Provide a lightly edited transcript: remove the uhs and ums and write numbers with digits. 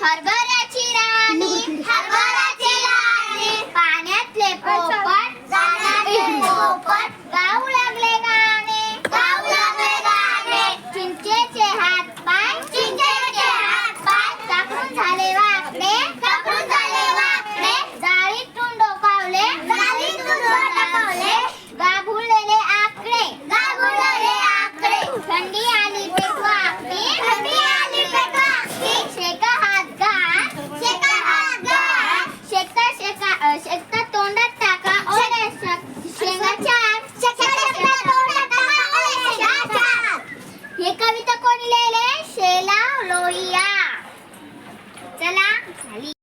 हरभऱ्याची राणी पाण्यातले पोपट गाऊ लागले गाणे चिंचेचे हात पाय चाकून झाले वाकडे जाळीतून डोकावले गाभुलेले आकडे थंडी आली पेटवाकडी शेका हात घात शेकता तोंडात टाका ओल्या शेंगाच्या हे कविता कोणी लिहिले? शेला लोहिया. चला झाली.